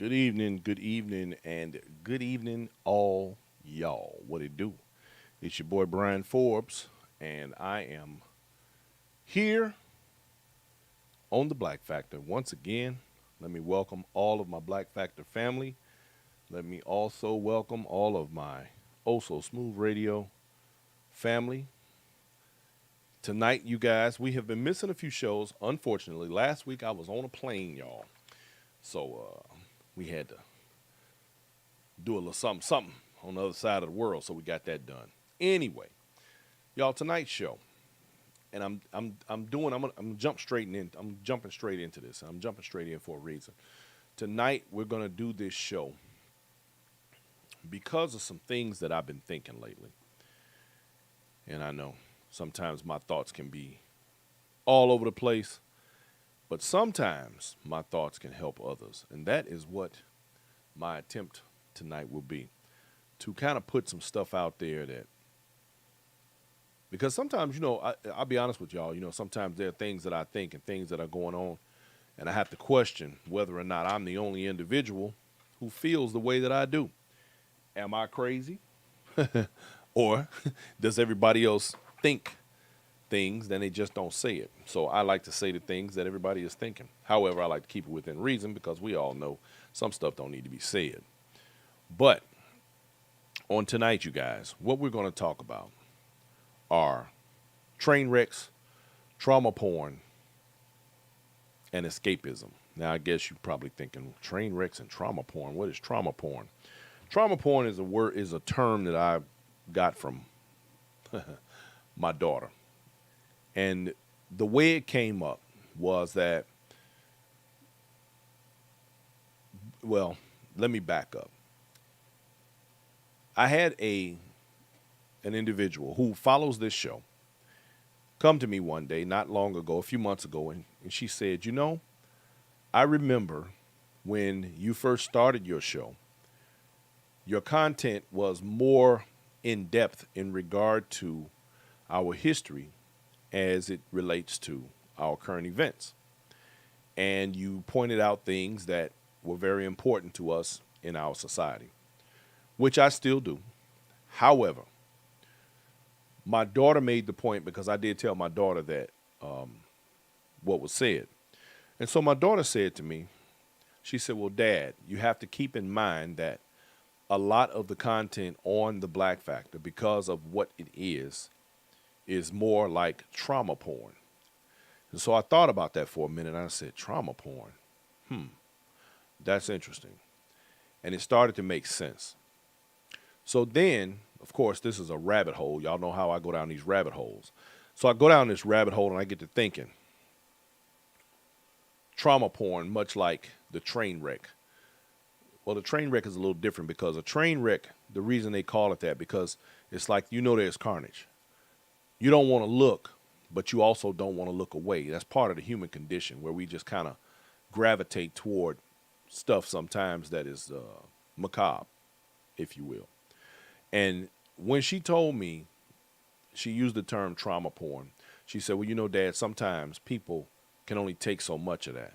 and good evening, all y'all. What it do? It's your boy Brian Forbes, and I am here on the Black Factor once again. Let me welcome all of my Black Factor family. Let me also welcome all of my Oh So Smooth Radio family. Tonight, you guys, we have been missing a few shows. Unfortunately, last week I was on a plane, y'all. So we had to do a little something on the other side of the world, so we got that done. Anyway, y'all, tonight's show, and I'm jump straight in. I'm jumping straight into this. I'm jumping straight in for a reason. Tonight we're gonna do this show because of some things that I've been thinking lately, and I know sometimes my thoughts can be all over the place, but sometimes my thoughts can help others, and that is what my attempt tonight will be to kind of put some stuff out there that because sometimes I'll be honest with y'all, sometimes there are things that I think and things that are going on, and I have to question whether or not I'm the only individual who feels the way that I do. Am I crazy? Or does everybody else think things, then they just don't say it? So I like to say the things that everybody is thinking. However, I like to keep it within reason because we all know some stuff don't need to be said. But on tonight, you guys, what we're going to talk about are train wrecks, trauma porn, and escapism. Now, I guess you're probably thinking train wrecks and trauma porn. What is trauma porn? Trauma porn is a term that I got from my daughter. And the way it came up was that, well, let me back up. I had an individual who follows this show come to me one day, not long ago, a few months ago, and she said, I remember when you first started your show, your content was more in depth in regard to our history as it relates to our current events. And you pointed out things that were very important to us in our society, which I still do. However, my daughter made the point because I did tell my daughter that what was said. And so my daughter said to me, she said, well, Dad, you have to keep in mind that a lot of the content on the Black Factor, because of what it is more like trauma porn. And so I thought about that for a minute, and I said, trauma porn? That's interesting. And it started to make sense. So then, of course, this is a rabbit hole. Y'all know how I go down these rabbit holes. So I go down this rabbit hole, and I get to thinking. Trauma porn, much like the train wreck. Well, the train wreck is a little different because a train wreck, the reason they call it that, because it's like, there's carnage. You don't want to look, but you also don't want to look away. That's part of the human condition where we just kind of gravitate toward stuff sometimes that is macabre, if you will. And when she told me, she used the term trauma porn. She said, well, Dad, sometimes people can only take so much of that.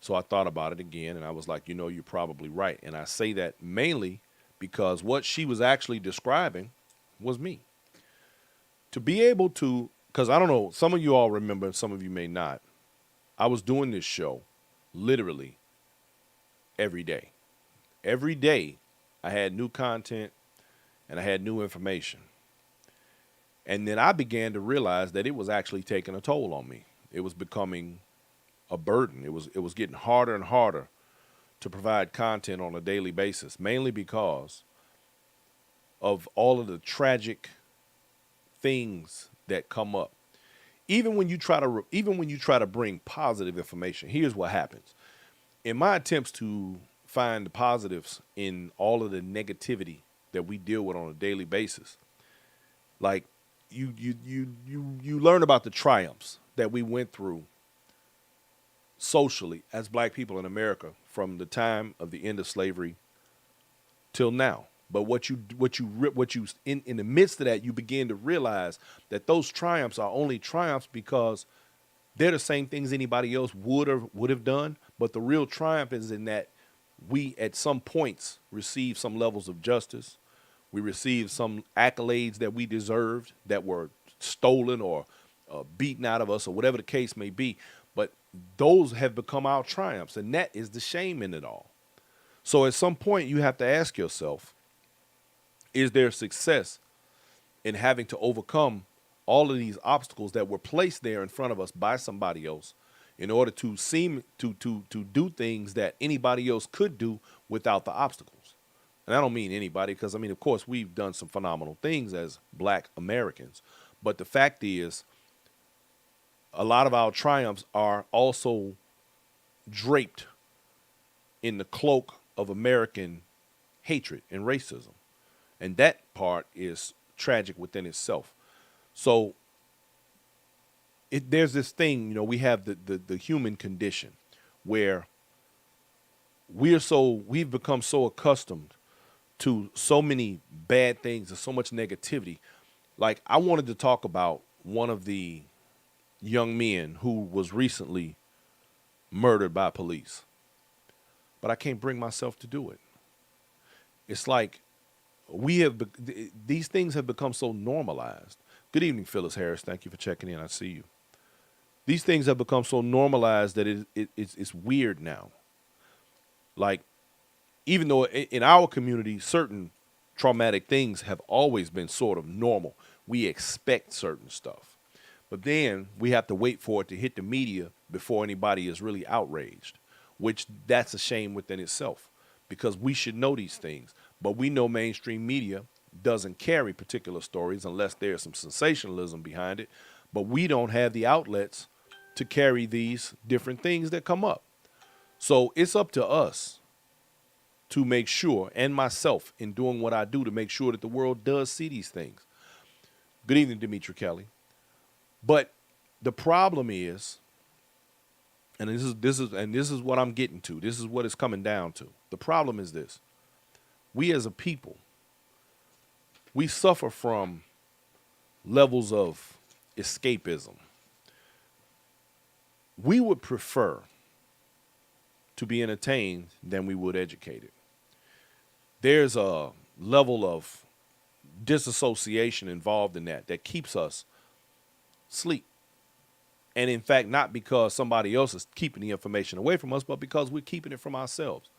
So I thought about it again, and I was like, you're probably right. And I say that mainly because what she was actually describing was me. To be able to, because I don't know, some of you all remember and some of you may not, I was doing this show literally every day. Every day I had new content and I had new information. And then I began to realize that it was actually taking a toll on me. It was becoming a burden. It was getting harder and harder to provide content on a daily basis, mainly because of all of the tragic things that come up. Even when you try to bring positive information, here's what happens. In my attempts to find the positives in all of the negativity that we deal with on a daily basis, like you learn about the triumphs that we went through socially as black people in America from the time of the end of slavery till now. But what you in the midst of that, you begin to realize that those triumphs are only triumphs because they're the same things anybody else would have done. But the real triumph is in that we at some points receive some levels of justice. We received some accolades that we deserved that were stolen or beaten out of us or whatever the case may be. But those have become our triumphs, and that is the shame in it all. So at some point, you have to ask yourself, is there success in having to overcome all of these obstacles that were placed there in front of us by somebody else in order to seem to do things that anybody else could do without the obstacles? And I don't mean anybody, because I mean, of course, we've done some phenomenal things as Black Americans. But the fact is, a lot of our triumphs are also draped in the cloak of American hatred and racism. And that part is tragic within itself. So there's this thing, we have the human condition where we've become so accustomed to so many bad things and so much negativity. Like, I wanted to talk about one of the young men who was recently murdered by police, but I can't bring myself to do it. It's like these things have become so normalized. Good evening, Phyllis Harris. Thank you for checking in. I see you. These things have become so normalized that it's weird now. Like, even though in our community, certain traumatic things have always been sort of normal. We expect certain stuff. But then we have to wait for it to hit the media before anybody is really outraged, which that's a shame within itself, because we should know these things. But we know mainstream media doesn't carry particular stories unless there's some sensationalism behind it. But we don't have the outlets to carry these different things that come up. So it's up to us to make sure, and myself in doing what I do, to make sure that the world does see these things. Good evening, Demetri Kelly. But the problem is, and this is what I'm getting to. This is what it's coming down to. The problem is this: we as a people, we suffer from levels of escapism. We would prefer to be entertained than we would educated. There's a level of disassociation involved in that keeps us asleep. And in fact, not because somebody else is keeping the information away from us, but because we're keeping it from ourselves.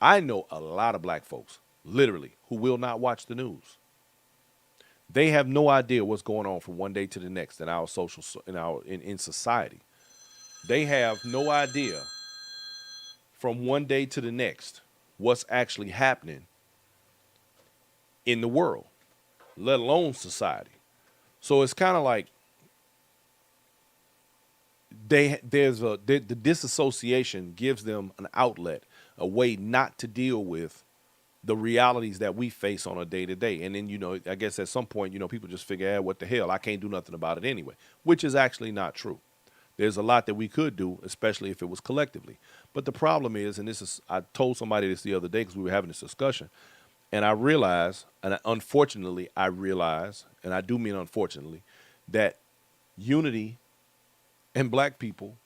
I know a lot of Black folks, literally, who will not watch the news. They have no idea what's going on from one day to the next in our in society. They have no idea from one day to the next what's actually happening in the world, let alone society. So it's kind of like the disassociation gives them an outlet, a way not to deal with the realities that we face on a day-to-day. And then, I guess at some point, people just figure, what the hell, I can't do nothing about it anyway, which is actually not true. There's a lot that we could do, especially if it was collectively. But the problem is, I told somebody this the other day because we were having this discussion, and I realized, and unfortunately I realize, and I do mean unfortunately, that unity and Black people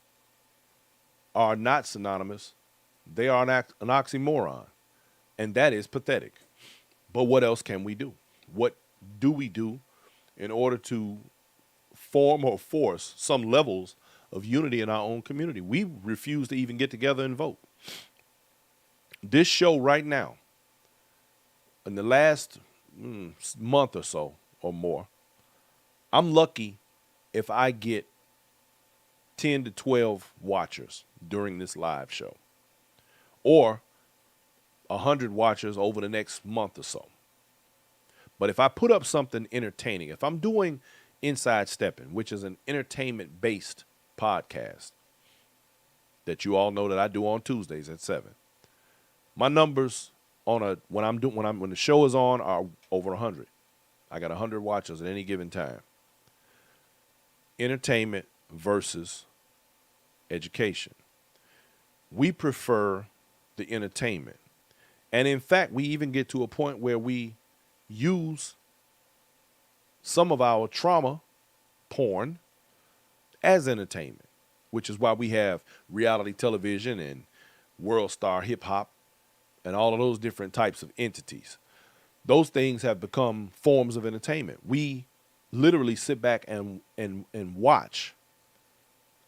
are not synonymous. They are an oxymoron, and that is pathetic. But what else can we do? What do we do in order to form or force some levels of unity in our own community? We refuse to even get together and vote. This show right now, in the last month or so or more, I'm lucky if I get 10 to 12 watchers during this live show, or 100 watchers over the next month or so. But if I put up something entertaining, if I'm doing Inside Stepping, which is an entertainment-based podcast that you all know that I do on Tuesdays at 7, my numbers when the show is on are over 100. I got 100 watchers at any given time. Entertainment versus education. We prefer the entertainment. And in fact, we even get to a point where we use some of our trauma porn as entertainment, which is why we have reality television and world star hip hop and all of those different types of entities. Those things have become forms of entertainment. We literally sit back and watch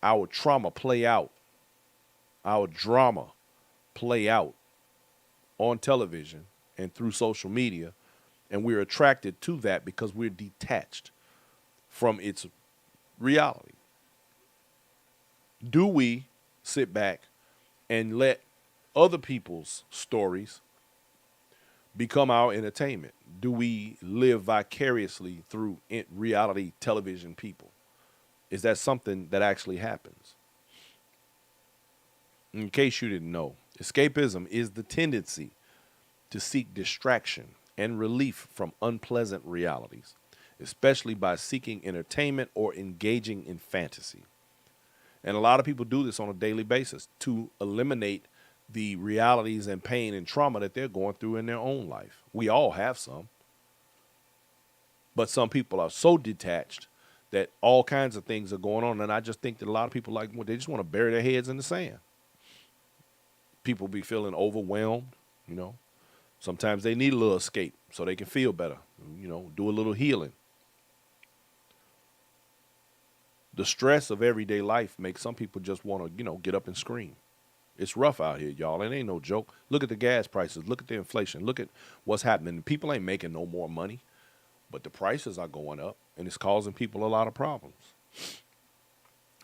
our trauma play out, our drama play out on television and through social media, and we're attracted to that because we're detached from its reality. Do we sit back and let other people's stories become our entertainment? Do we live vicariously through reality television people? Is that something that actually happens? In case you didn't know, escapism is the tendency to seek distraction and relief from unpleasant realities, especially by seeking entertainment or engaging in fantasy. And a lot of people do this on a daily basis to eliminate the realities and pain and trauma that they're going through in their own life. We all have some. But some people are so detached that all kinds of things are going on. And I just think that a lot of people, like, well, they just want to bury their heads in the sand. People be feeling overwhelmed, you know. Sometimes they need a little escape so they can feel better, you know, do a little healing. The stress of everyday life makes some people just want to, you know, get up and scream. It's rough out here, y'all. It ain't no joke. Look at the gas prices. Look at the inflation. Look at what's happening. People ain't making no more money, but the prices are going up, and it's causing people a lot of problems.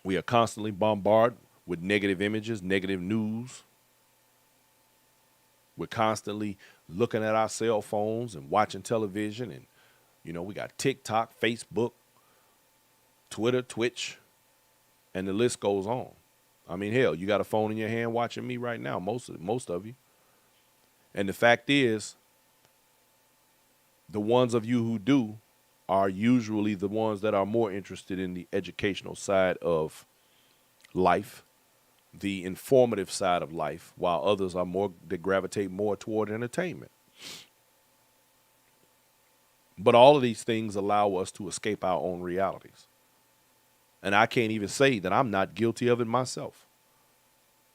We are constantly bombarded with negative images, negative news. We're constantly looking at our cell phones and watching television, and, you know, we got TikTok, Facebook, Twitter, Twitch, and the list goes on. I mean, hell, you got a phone in your hand watching me right now, most of you. And the fact is, the ones of you who do are usually the ones that are more interested in the educational side of life, the informative side of life, while others are more, they gravitate more toward entertainment. But all of these things allow us to escape our own realities. And I can't even say that I'm not guilty of it myself.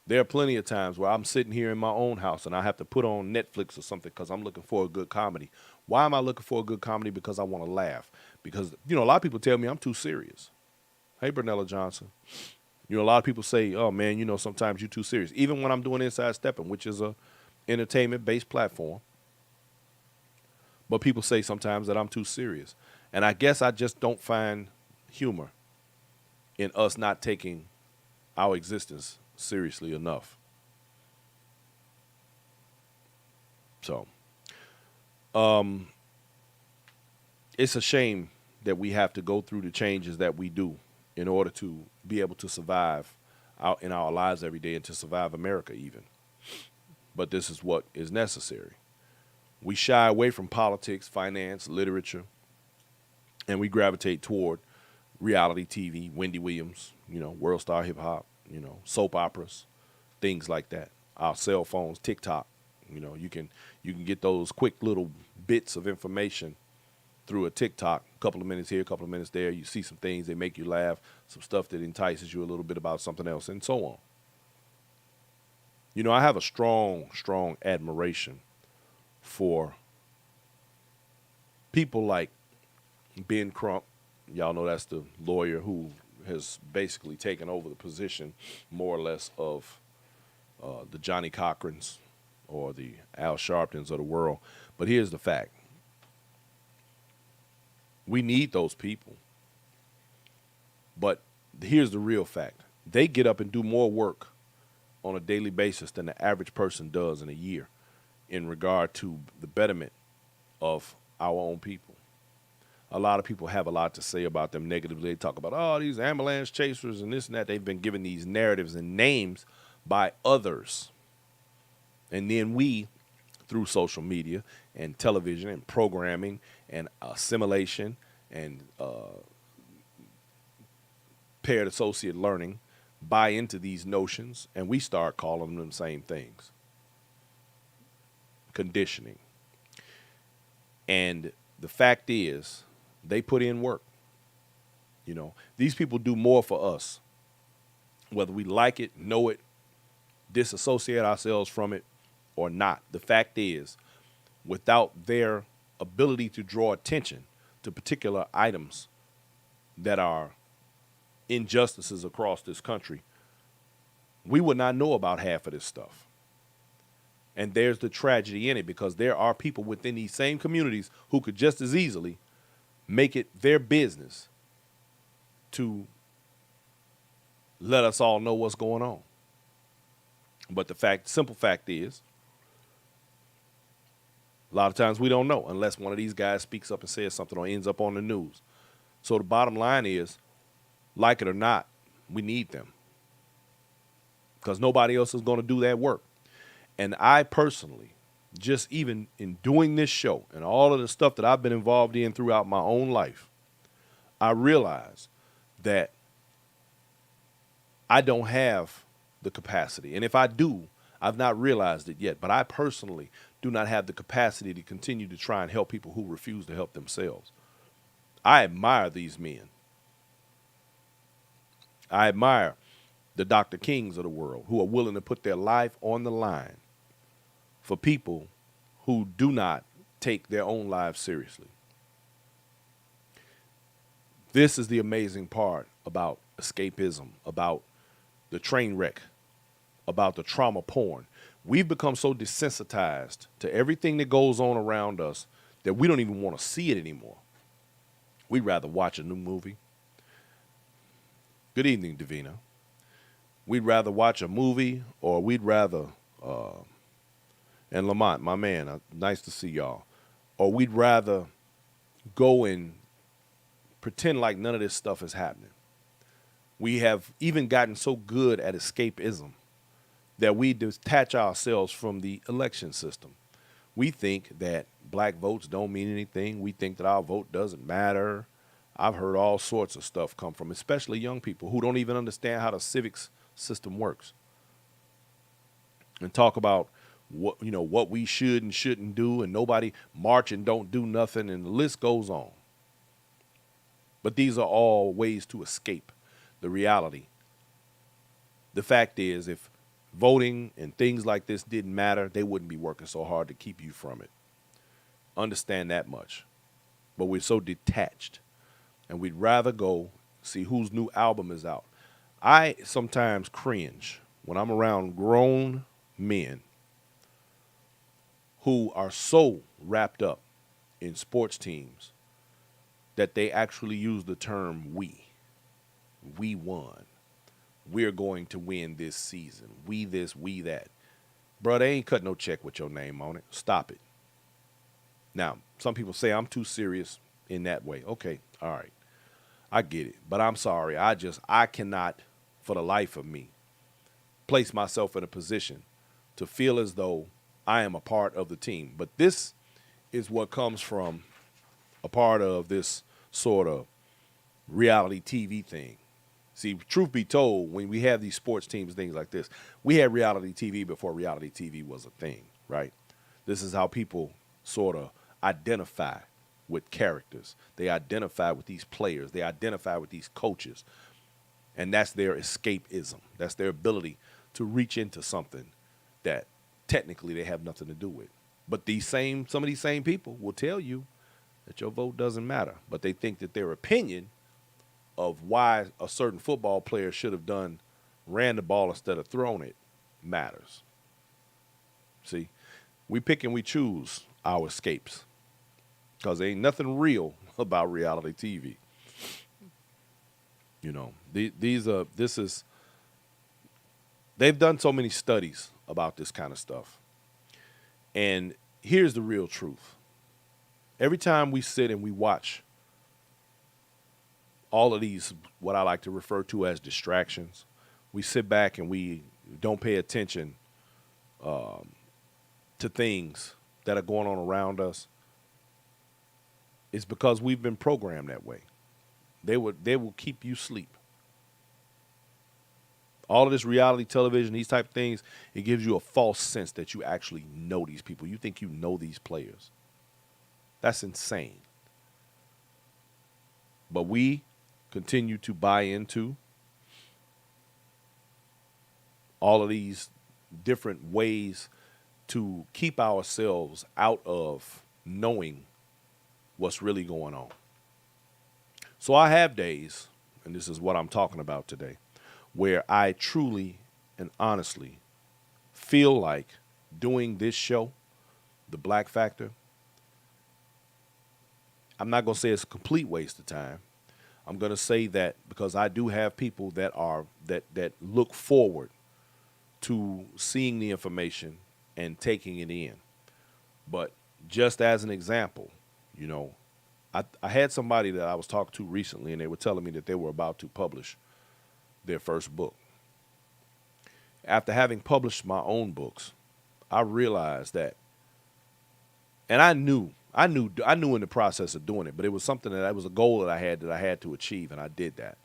There are plenty of times where I'm sitting here in my own house and I have to put on Netflix or something because I'm looking for a good comedy. Why am I looking for a good comedy? Because I want to laugh. Because, you know, a lot of people tell me I'm too serious. Hey, Bernella Johnson. You know, a lot of people say, oh, man, you know, sometimes you're too serious. Even when I'm doing Inside Stepping, which is a entertainment-based platform. But people say sometimes that I'm too serious. And I guess I just don't find humor in us not taking our existence seriously enough. So, it's a shame that we have to go through the changes that we do in order to be able to survive out in our lives every day and to survive America even. But this is what is necessary. We shy away from politics, finance, literature, and we gravitate toward reality TV, Wendy Williams, you know, World Star Hip Hop, you know, soap operas, things like that. Our cell phones, TikTok, you know, you can get those quick little bits of information through a TikTok, a couple of minutes here, a couple of minutes there. You see some things, they make you laugh, some stuff that entices you a little bit about something else, and so on. You know, I have a strong, strong admiration for people like Ben Crump. Y'all know that's the lawyer who has basically taken over the position, more or less, of the Johnny Cochrans or the Al Sharptons of the world. But here's the fact. We need those people. But here's the real fact. They get up and do more work on a daily basis than the average person does in a year in regard to the betterment of our own people. A lot of people have a lot to say about them negatively. They talk about, oh, these ambulance chasers and this and that. They've been given these narratives and names by others. And then we, through social media and television and programming and assimilation and paired associate learning, buy into these notions, and we start calling them the same things. Conditioning. And the fact is, they put in work. You know, these people do more for us, whether we like it, know it, disassociate ourselves from it, or not. The fact is, without their ability to draw attention to particular items that are injustices across this country, we would not know about half of this stuff. And there's the tragedy in it, because there are people within these same communities who could just as easily make it their business to let us all know what's going on. But the simple fact is, a lot of times we don't know unless one of these guys speaks up and says something or ends up on the news. So the bottom line is, like it or not, we need them, because nobody else is going to do that work. And I personally, just even in doing this show and all of the stuff that I've been involved in throughout my own life, I realize that I don't have the capacity. And if I do, I've not realized it yet. But I personally do not have the capacity to continue to try and help people who refuse to help themselves. I admire these men. I admire the Dr. Kings of the world who are willing to put their life on the line for people who do not take their own lives seriously. This is the amazing part about escapism, about the train wreck, about the trauma porn. We've become so desensitized to everything that goes on around us that we don't even want to see it anymore. We'd rather watch a new movie. Good evening, Davina. We'd rather watch a movie, or we'd rather, and Lamont, my man, nice to see y'all. Or we'd rather go and pretend like none of this stuff is happening. We have even gotten so good at escapism that we detach ourselves from the election system. We think that black votes don't mean anything. We think that our vote doesn't matter. I've heard all sorts of stuff come from, especially young people who don't even understand how the civics system works, and talk about what we should and shouldn't do, and nobody march and don't do nothing, and the list goes on. But these are all ways to escape the reality. The fact is, if voting and things like this didn't matter, they wouldn't be working so hard to keep you from it. Understand that much. But we're so detached, and we'd rather go see whose new album is out. I sometimes cringe when I'm around grown men who are so wrapped up in sports teams that they actually use the term we. We won. We're going to win this season. We this, we that. Bro, they ain't cut no check with your name on it. Stop it. Now, some people say I'm too serious in that way. Okay, all right. I get it. But I'm sorry. I cannot, for the life of me, place myself in a position to feel as though I am a part of the team. But this is what comes from a part of this sort of reality TV thing. See, truth be told, when we have these sports teams, things like this, we had reality TV before reality TV was a thing, right? This is how people sort of identify with characters. They identify with these players. They identify with these coaches. And that's their escapism. That's their ability to reach into something that technically they have nothing to do with. But some of these same people will tell you that your vote doesn't matter. But they think that their opinion of why a certain football player should have ran the ball instead of thrown it matters. See, we pick and we choose our escapes, because there ain't nothing real about reality TV. They've done so many studies about this kind of stuff. And here's the real truth. Every time we sit and we watch all of these, what I like to refer to as distractions, we sit back and we don't pay attention to things that are going on around us. It's because we've been programmed that way. They will keep you asleep. All of this reality television, these type of things, it gives you a false sense that you actually know these people. You think you know these players. That's insane. But we continue to buy into all of these different ways to keep ourselves out of knowing what's really going on. So I have days, and this is what I'm talking about today, where I truly and honestly feel like doing this show, The Black Factor. I'm not going to say it's a complete waste of time. I'm going to say that because I do have people that look forward to seeing the information and taking it in. But just as an example, you know, I had somebody that I was talking to recently, and they were telling me that they were about to publish their first book. After having published my own books, I realized that, and I knew in the process of doing it, but it was something that was a goal that I had to achieve, and I did that.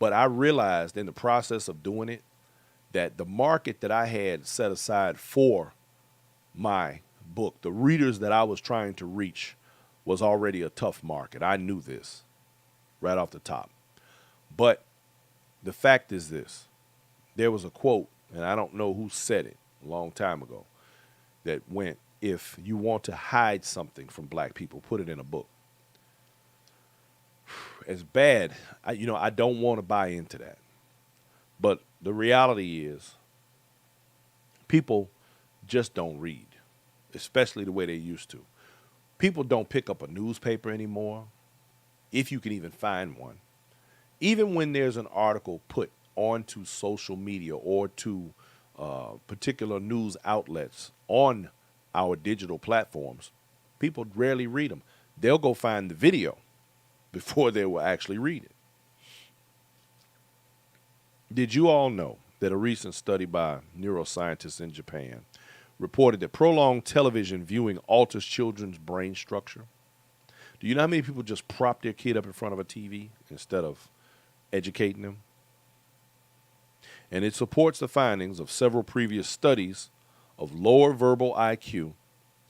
But I realized in the process of doing it that the market that I had set aside for my book, the readers that I was trying to reach, was already a tough market. I knew this right off the top. But the fact is this. There was a quote, and I don't know who said it a long time ago, that went, if you want to hide something from black people, put it in a book. It's bad. I don't want to buy into that. But the reality is people just don't read, especially the way they used to. People don't pick up a newspaper anymore, if you can even find one. Even when there's an article put onto social media or to particular news outlets on our digital platforms, people rarely read them. They'll go find the video before they will actually read it. Did you all know that a recent study by neuroscientists in Japan reported that prolonged television viewing alters children's brain structure? Do you know how many people just prop their kid up in front of a TV instead of educating them? And it supports the findings of several previous studies of lower verbal IQ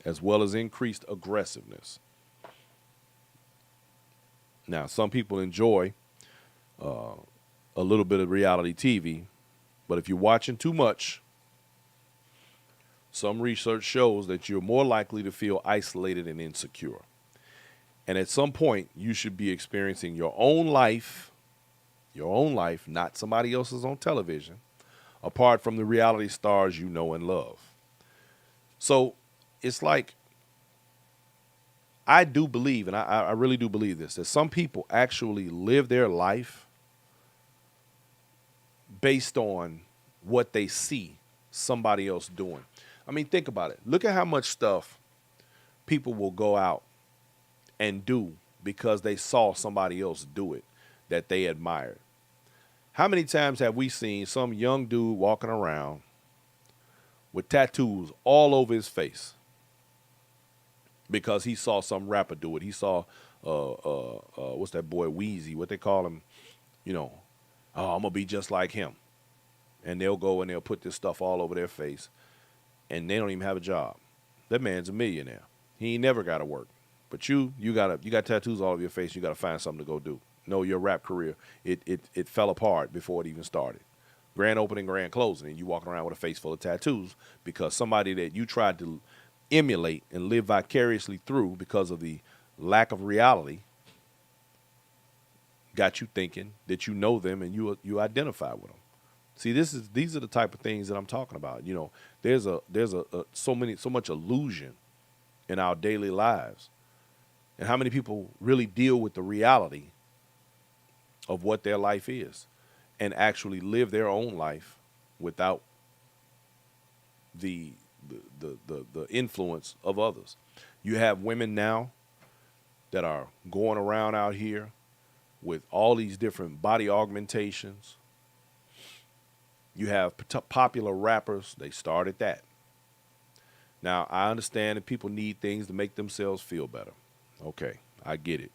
as well as increased aggressiveness. Now, some people enjoy a little bit of reality TV, but if you're watching too much, some research shows that you're more likely to feel isolated and insecure. And at some point, you should be experiencing your own life, not somebody else's on television, apart from the reality stars you know and love. So it's like, I do believe, and I really do believe this, that some people actually live their life based on what they see somebody else doing. I mean, think about it. Look at how much stuff people will go out and do because they saw somebody else do it that they admired. How many times have we seen some young dude walking around with tattoos all over his face because he saw some rapper do it? He saw, what's that boy, Wheezy, what they call him, oh, I'm going to be just like him. And they'll go and they'll put this stuff all over their face, and they don't even have a job. That man's a millionaire. He ain't never got to work. But you got tattoos all over your face. You got to find something to go do. No, your rap career, it fell apart before it even started. Grand opening, grand closing, and you walking around with a face full of tattoos because somebody that you tried to emulate and live vicariously through because of the lack of reality got you thinking that you know them and you identify with them. See, these are the type of things that I'm talking about. There's so much illusion in our daily lives. And how many people really deal with the reality of what their life is and actually live their own life without the influence of others? You have women now that are going around out here with all these different body augmentations. You have popular rappers. They started that. Now, I understand that people need things to make themselves feel better. Okay, I get it.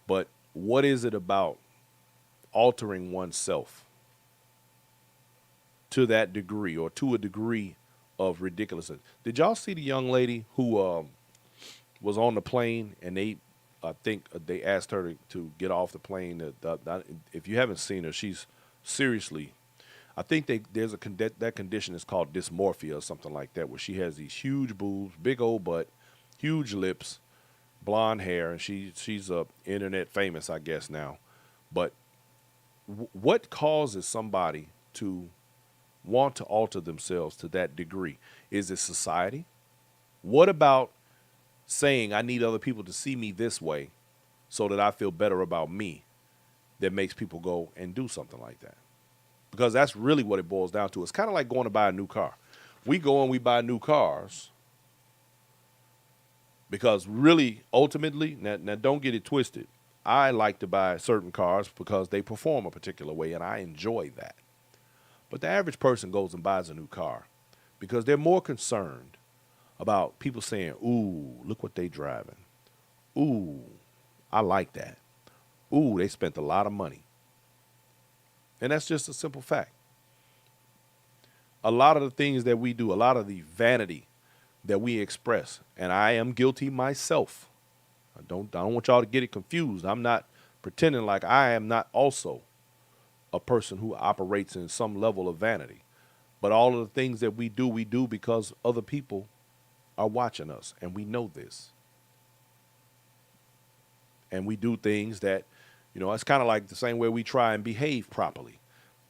But what is it about altering oneself to that degree or to a degree of ridiculousness? Did y'all see the young lady who was on the plane and I think they asked her to get off the plane? If you haven't seen her, she's seriously, I think there's that condition is called dysmorphia or something like that, where she has these huge boobs, big old butt, huge lips, blonde hair, and she's internet famous, I guess now. But what causes somebody to want to alter themselves to that degree? Is it society? What about saying I need other people to see me this way so that I feel better about me, that makes people go and do something like that? Because that's really what it boils down to. It's kind of like going to buy a new car. We go and we buy new cars because really, ultimately, now don't get it twisted. I like to buy certain cars because they perform a particular way, and I enjoy that. But the average person goes and buys a new car because they're more concerned about people saying, ooh, look what they driving. Ooh, I like that. Ooh, they spent a lot of money. And that's just a simple fact. A lot of the things that we do, a lot of the vanity that we express, and I am guilty myself. I don't want y'all to get it confused. I'm not pretending like I am not also a person who operates in some level of vanity. But all of the things that we do because other people are watching us, and we know this. And we do things that, it's kind of like the same way we try and behave properly.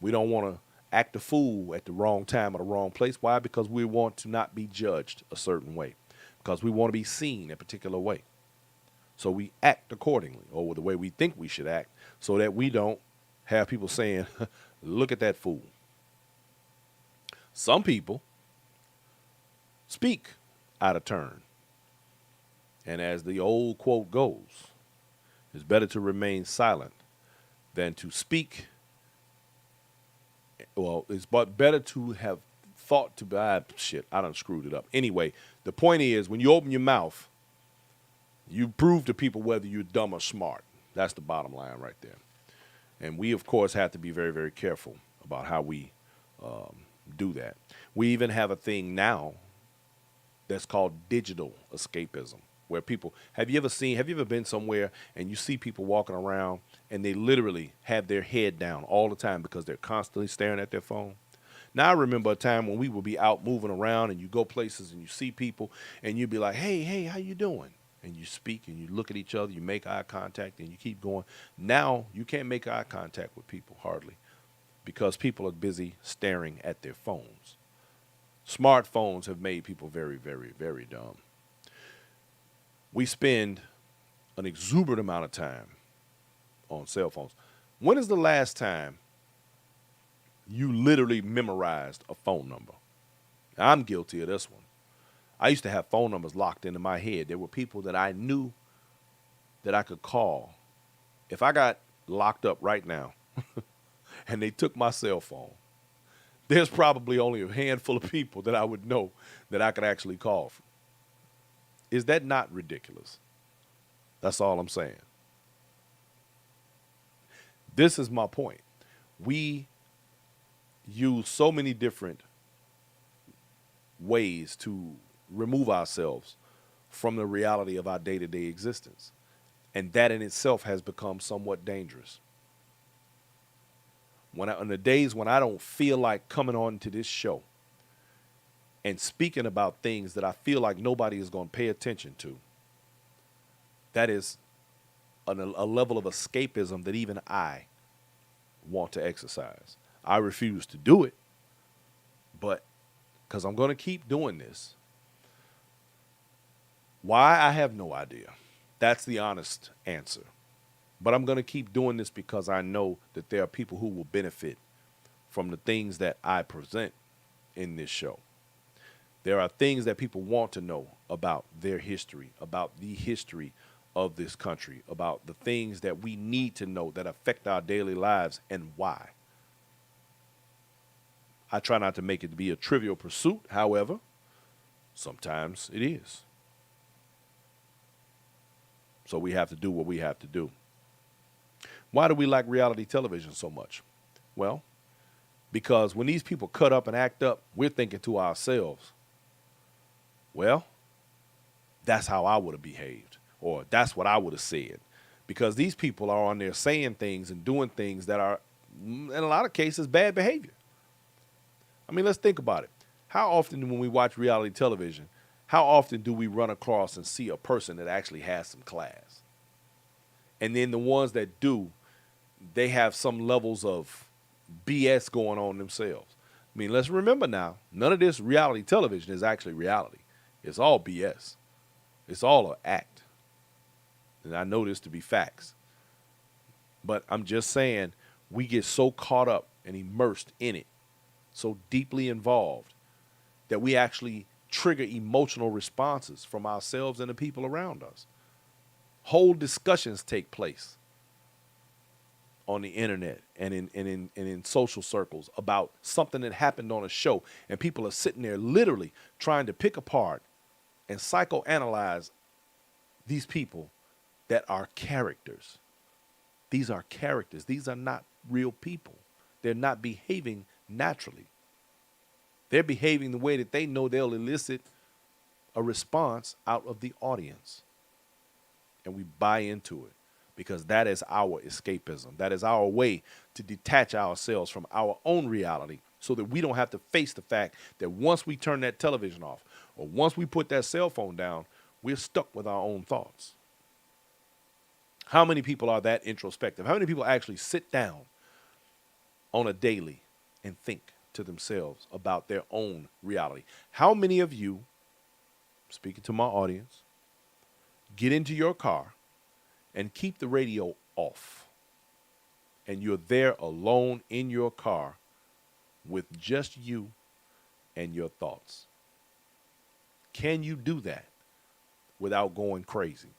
We don't want to act a fool at the wrong time or the wrong place. Why? Because we want to not be judged a certain way, because we want to be seen a particular way. So we act accordingly, or the way we think we should act, so that we don't have people saying, look at that fool. Some people speak out of turn. And as the old quote goes, it's better to remain silent than to speak. Well, it's better to have thought to buy shit. I done screwed it up. Anyway, the point is, when you open your mouth, you prove to people whether you're dumb or smart. That's the bottom line right there. And we, of course, have to be very, very careful about how we do that. We even have a thing now that's called digital escapism, where people, have you ever been somewhere and you see people walking around and they literally have their head down all the time because they're constantly staring at their phone? Now, I remember a time when we would be out moving around and you go places and you see people and you'd be like, hey, how you doing? And you speak and you look at each other, you make eye contact, and you keep going. Now, you can't make eye contact with people hardly because people are busy staring at their phones. Smartphones have made people very, very, very dumb. We spend an exuberant amount of time on cell phones. When is the last time you literally memorized a phone number? I'm guilty of this one. I used to have phone numbers locked into my head. There were people that I knew that I could call. If I got locked up right now and they took my cell phone, there's probably only a handful of people that I would know that I could actually call. Is that not ridiculous? That's all I'm saying. This is my point. We use so many different ways to remove ourselves from the reality of our day-to-day existence. And that in itself has become somewhat dangerous. On the days when I don't feel like coming on to this show and speaking about things that I feel like nobody is going to pay attention to, that is a level of escapism that even I want to exercise. I refuse to do it, but because I'm going to keep doing this. Why? I have no idea. That's the honest answer. But I'm going to keep doing this because I know that there are people who will benefit from the things that I present in this show. There are things that people want to know about their history, about the history of this country, about the things that we need to know that affect our daily lives and why. I try not to make it be a trivial pursuit. However, sometimes it is. So we have to do what we have to do. Why do we like reality television so much? Well, because when these people cut up and act up, we're thinking to ourselves, well, that's how I would have behaved, or that's what I would have said. Because these people are on there saying things and doing things that are, in a lot of cases, bad behavior. I mean, let's think about it. How often when we watch reality television, how often do we run across and see a person that actually has some class? And then the ones that do, they have some levels of BS going on themselves. I mean, let's remember now, none of this reality television is actually reality. It's all BS. It's all an act. And I know this to be facts. But I'm just saying, we get so caught up and immersed in it, so deeply involved, that we actually trigger emotional responses from ourselves and the people around us. Whole discussions take place on the internet and in social circles about something that happened on a show, and people are sitting there literally trying to pick apart and psychoanalyze these people that are characters. These are characters. These are not real people. They're not behaving naturally. They're behaving the way that they know they'll elicit a response out of the audience. And we buy into it because that is our escapism. That is our way to detach ourselves from our own reality so that we don't have to face the fact that once we turn that television off or once we put that cell phone down, we're stuck with our own thoughts. How many people are that introspective? How many people actually sit down on a daily and think to themselves about their own reality? How many of you, speaking to my audience, get into your car and keep the radio off, and you're there alone in your car with just you and your thoughts? Can you do that without going crazy?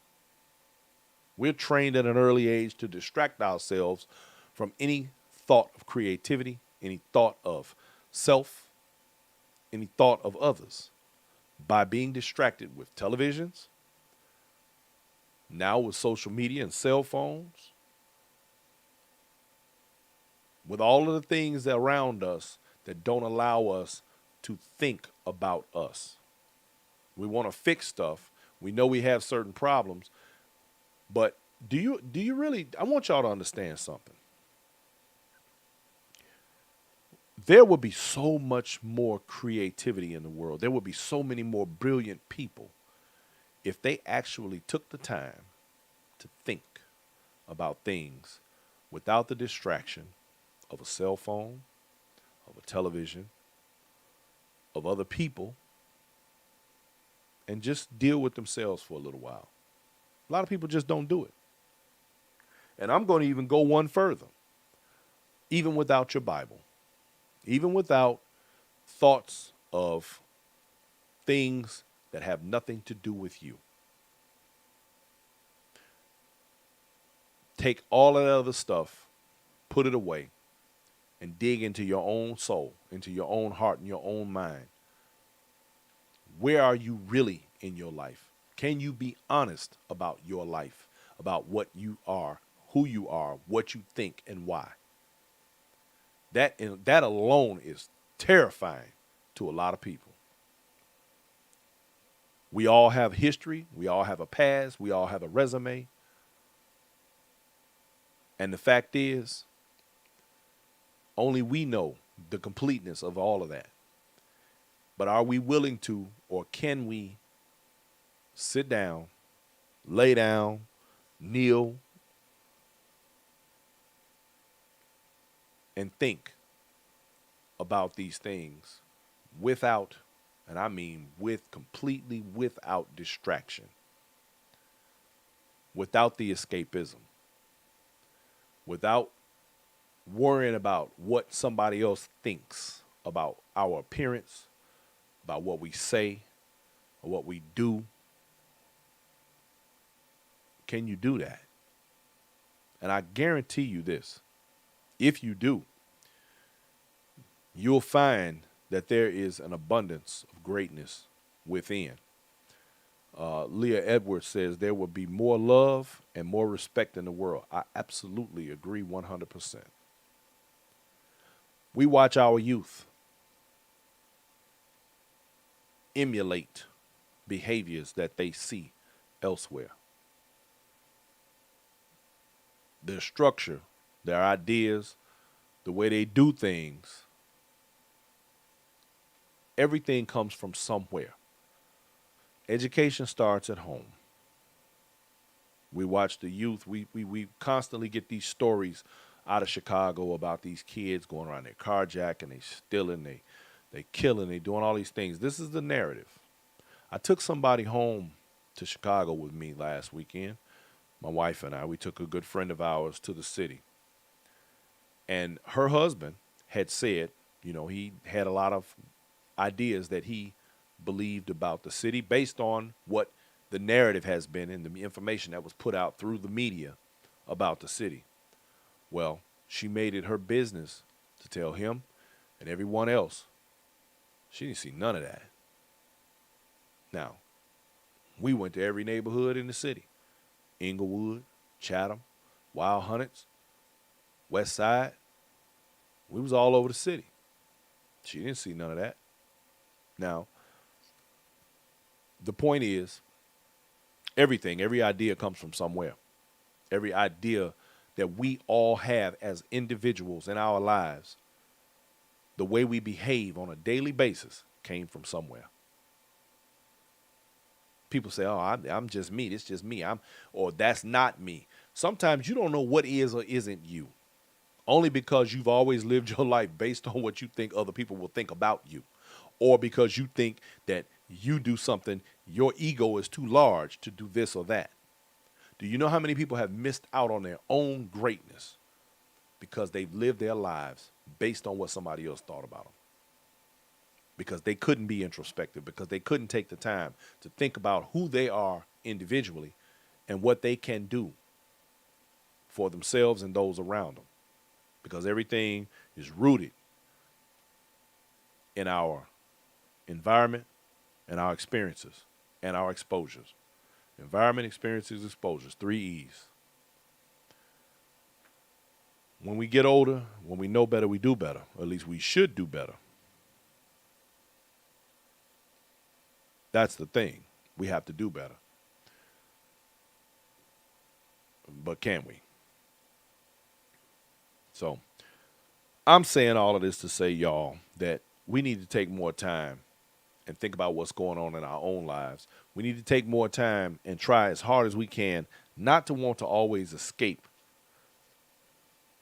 We're trained at an early age to distract ourselves from any thought of creativity, any thought of self, any thought of others by being distracted with televisions, now with social media and cell phones, with all of the things around us that don't allow us to think about us. We want to fix stuff. We know we have certain problems, but do you really, I want y'all to understand something. There would be so much more creativity in the world. There would be so many more brilliant people if they actually took the time to think about things without the distraction of a cell phone, of a television, of other people, and just deal with themselves for a little while. A lot of people just don't do it. And I'm going to even go one further. Even without your Bible, even without thoughts of things that have nothing to do with you. Take all of that other stuff, put it away, and dig into your own soul, into your own heart and your own mind. Where are you really in your life? Can you be honest about your life, about what you are, who you are, what you think, and why? That alone is terrifying to a lot of people. We all have history. We all have a past. We all have a resume. And the fact is, only we know the completeness of all of that. But are we willing to, or can we sit down, lay down, kneel, and think about these things without, and I mean completely without distraction, without the escapism, without worrying about what somebody else thinks about our appearance, about what we say, or what we do? Can you do that? And I guarantee you this. If you do, you'll find that there is an abundance of greatness within. Leah Edwards says there will be more love and more respect in the world. I absolutely agree 100%. We watch our youth emulate behaviors that they see elsewhere. Their structure, their ideas, the way they do things Everything comes from somewhere. Education starts at home. We watch the youth. We constantly get these stories out of Chicago about these kids going around, they carjacking, they stealing, they killing, they doing all these things. This is the narrative. I took somebody home to Chicago with me last weekend. My wife and I, we took a good friend of ours to the city. And her husband had said, he had a lot of ideas that he believed about the city based on what the narrative has been and the information that was put out through the media about the city. Well, she made it her business to tell him and everyone else she didn't see none of that. Now, we went to every neighborhood in the city. Inglewood, Chatham, Wild Hunnets, West Side. We was all over the city. She didn't see none of that. Now, the point is, every idea comes from somewhere. Every idea that we all have as individuals in our lives, the way we behave on a daily basis came from somewhere. People say, oh, I'm just me. It's just me. Or that's not me. Sometimes you don't know what is or isn't you. Only because you've always lived your life based on what you think other people will think about you. Or because you think that you do something, your ego is too large to do this or that. Do you know how many people have missed out on their own greatness because they've lived their lives based on what somebody else thought about them? Because they couldn't be introspective, because they couldn't take the time to think about who they are individually and what they can do for themselves and those around them. Because everything is rooted in our environment and our experiences and our exposures. Environment, experiences, exposures, 3 E's. When we get older, when we know better, we do better. Or at least we should do better. That's the thing. We have to do better. But can we? So, I'm saying all of this to say, y'all, that we need to take more time and think about what's going on in our own lives. We need to take more time and try as hard as we can not to want to always escape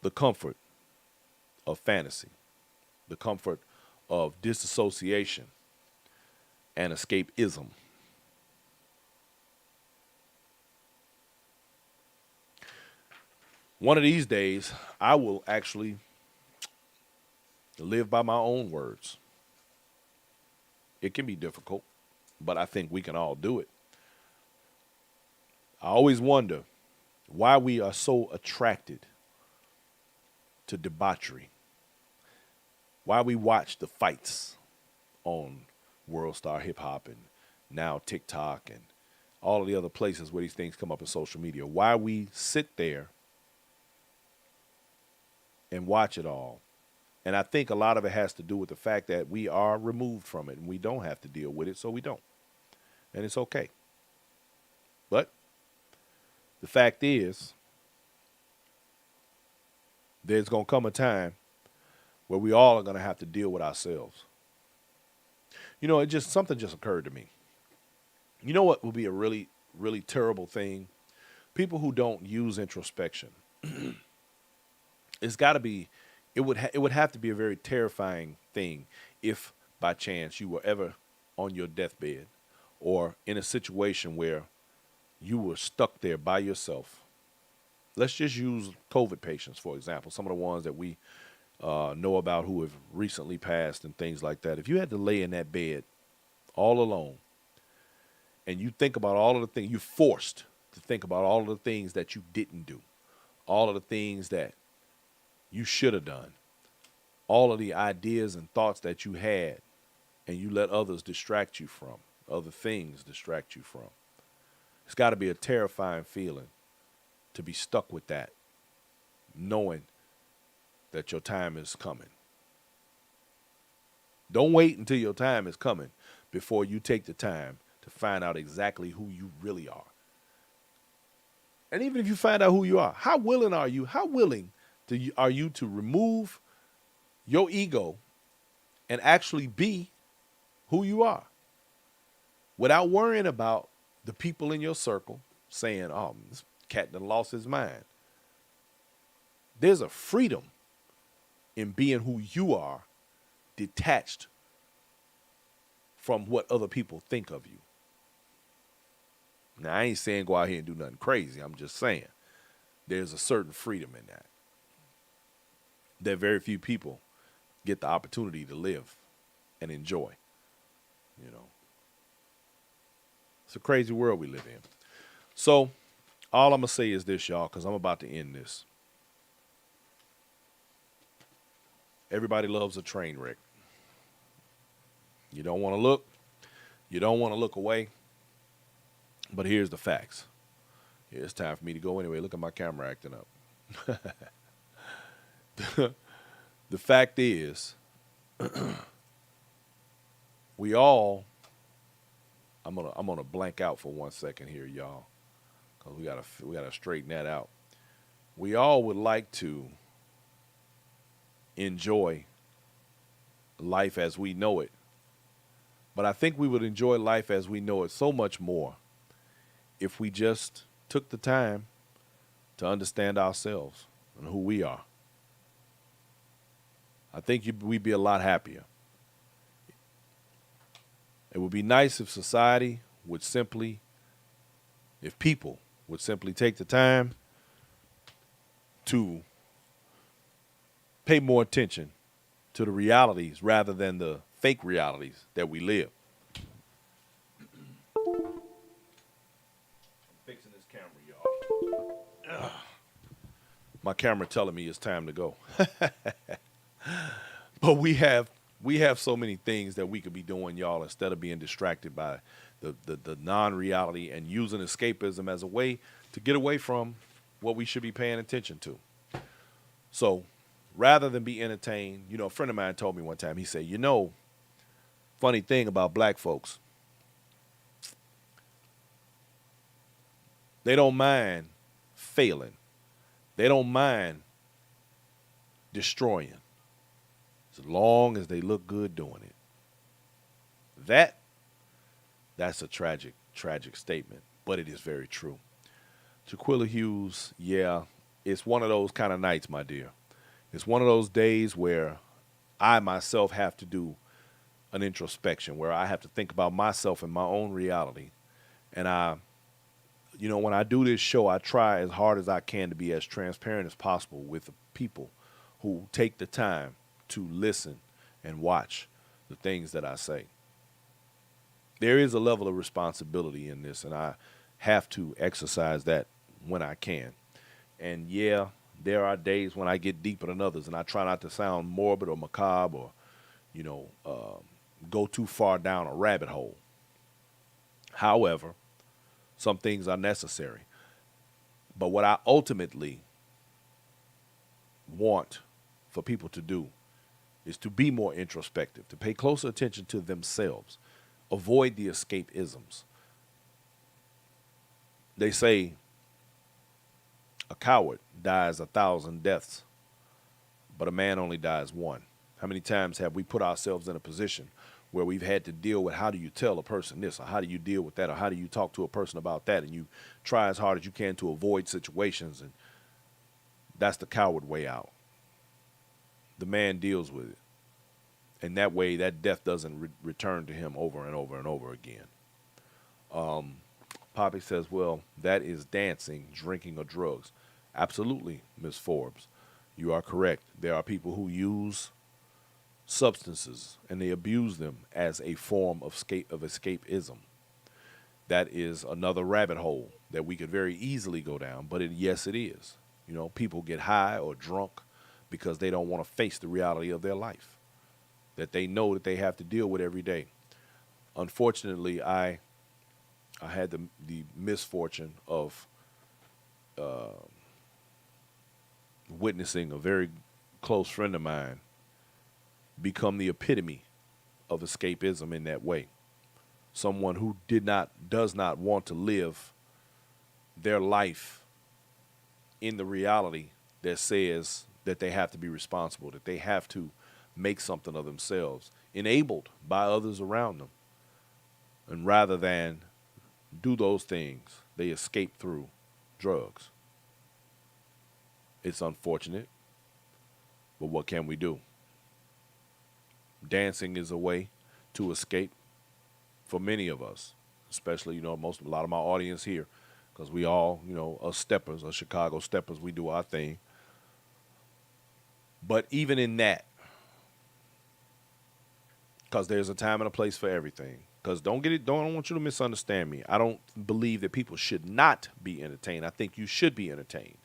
the comfort of fantasy, the comfort of disassociation and escapism. One of these days, I will actually live by my own words. It can be difficult, but I think we can all do it. I always wonder why we are so attracted to debauchery, why we watch the fights on World Star Hip Hop and now TikTok and all of the other places where these things come up in social media, why we sit there and watch it all. And I think a lot of it has to do with the fact that we are removed from it and we don't have to deal with it, so we don't. And it's okay. But the fact is, there's going to come a time where we all are going to have to deal with ourselves. Something just occurred to me. You know what would be a really, really terrible thing? People who don't use introspection. It's got to be, it would have to be a very terrifying thing if by chance you were ever on your deathbed or in a situation where you were stuck there by yourself. Let's just use COVID patients, for example, some of the ones that we know about who have recently passed and things like that. If you had to lay in that bed all alone and you think about all of the things, you're forced to think about all of the things that you didn't do, all of the things that you should have done, all of the ideas and thoughts that you had, and you let others distract you from, other things distract you from. It's got to be a terrifying feeling to be stuck with that, knowing that your time is coming. Don't wait until your time is coming before you take the time to find out exactly who you really are. And even if you find out who you are, how willing are you? How willing are you to remove your ego and actually be who you are without worrying about the people in your circle saying, oh, this cat done lost his mind. There's a freedom in being who you are, detached from what other people think of you. Now, I ain't saying go out here and do nothing crazy. I'm just saying there's a certain freedom in that very few people get the opportunity to live and enjoy. You know, it's a crazy world we live in. So all I'm going to say is this, y'all, because I'm about to end this. Everybody loves a train wreck. You don't want to look. You don't want to look away. But here's the facts. It's time for me to go anyway. Look at my camera acting up. The fact is, we all, I'm gonna blank out for 1 second here, y'all, because we gotta straighten that out. We all would like to enjoy life as we know it, but I think we would enjoy life as we know it so much more if we just took the time to understand ourselves and who we are. I think we'd be a lot happier. It would be nice if society would simply, if people would simply take the time to pay more attention to the realities rather than the fake realities that we live. Fixing this camera, y'all. Ugh. My camera telling me it's time to go. But we have so many things that we could be doing, y'all, instead of being distracted by the non-reality and using escapism as a way to get away from what we should be paying attention to. So rather than be entertained, you know, a friend of mine told me one time, he said, you know, funny thing about black folks, they don't mind failing. They don't mind destroying, as long as they look good doing it. That's a tragic statement, but it is very true. Jaquilla Hughes, yeah, it's one of those kind of nights, my dear. It's one of those days where I myself have to do an introspection, where I have to think about myself and my own reality. And you know, when I do this show, I try as hard as I can to be as transparent as possible with the people who take the time to listen and watch the things that I say. There is a level of responsibility in this, and I have to exercise that when I can. And yeah, there are days when I get deeper than others, and I try not to sound morbid or macabre or, you know, go too far down a rabbit hole. However, some things are necessary. But what I ultimately want for people to do is to be more introspective, to pay closer attention to themselves, avoid the escapisms. They say a coward dies 1,000 deaths, but a man only dies one. How many times have we put ourselves in a position where we've had to deal with how do you tell a person this, or how do you deal with that, or how do you talk to a person about that, and you try as hard as you can to avoid situations, and that's the coward way out. The man deals with it, and that way that death doesn't return to him over and over and over again. Poppy says, well, that is dancing, drinking, or drugs. Absolutely, Miss Forbes. You are correct. There are people who use substances and they abuse them as a form of escapism. That is another rabbit hole that we could very easily go down, but yes, it is. You know, people get high or drunk because they don't want to face the reality of their life that they know that they have to deal with every day. Unfortunately, I had the misfortune of witnessing a very close friend of mine become the epitome of escapism in that way. Someone who does not want to live their life in the reality that says that they have to be responsible, that they have to make something of themselves, enabled by others around them. And rather than do those things, they escape through drugs. It's unfortunate, but what can we do? Dancing is a way to escape for many of us, especially, a lot of my audience here, because we all, us steppers, us Chicago steppers, we do our thing. But even in that, because there's a time and a place for everything. Because don't want you to misunderstand me. I don't believe that people should not be entertained. I think you should be entertained.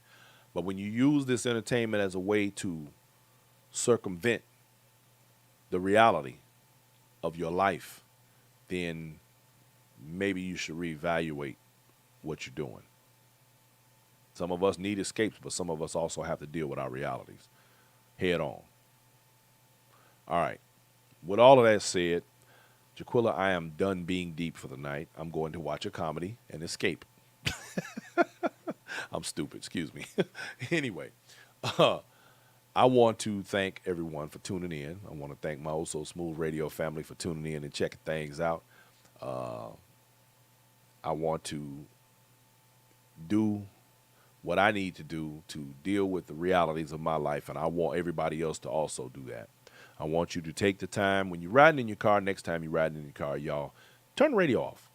But when you use this entertainment as a way to circumvent the reality of your life, then maybe you should reevaluate what you're doing. Some of us need escapes, but some of us also have to deal with our realities head on. All right. With all of that said, Jaquilla, I am done being deep for the night. I'm going to watch a comedy and escape. I'm stupid, excuse me. Anyway, I want to thank everyone for tuning in. I want to thank my So Smooth Radio family for tuning in and checking things out. I want to do what I need to do to deal with the realities of my life, and I want everybody else to also do that. I want you to take the time when you're riding in your car, next time you're riding in your car, y'all, turn the radio off.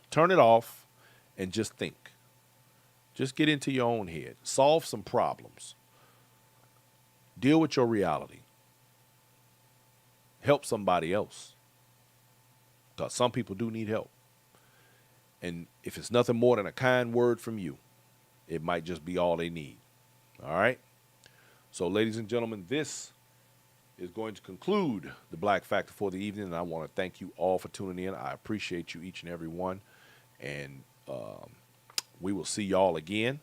Turn it off and just think. Just get into your own head. Solve some problems. Deal with your reality. Help somebody else. Because some people do need help. And if it's nothing more than a kind word from you, it might just be all they need. All right? So, ladies and gentlemen, this is going to conclude the Black Factor for the evening, and I want to thank you all for tuning in. I appreciate you, each and every one, and we will see y'all again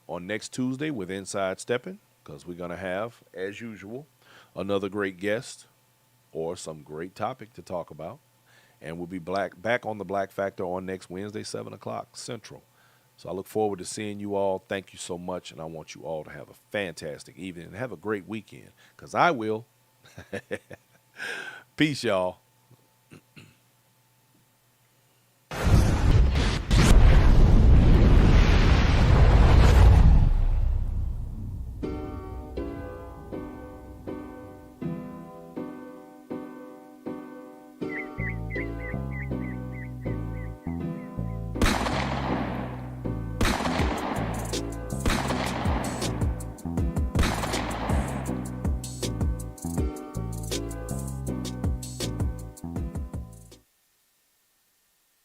on next Tuesday with Inside Stepping, because we're going to have, as usual, another great guest or some great topic to talk about, and we'll be back on the Black Factor on next Wednesday, 7 o'clock Central. So I look forward to seeing you all. Thank you so much, and I want you all to have a fantastic evening and have a great weekend, because I will. Peace, y'all.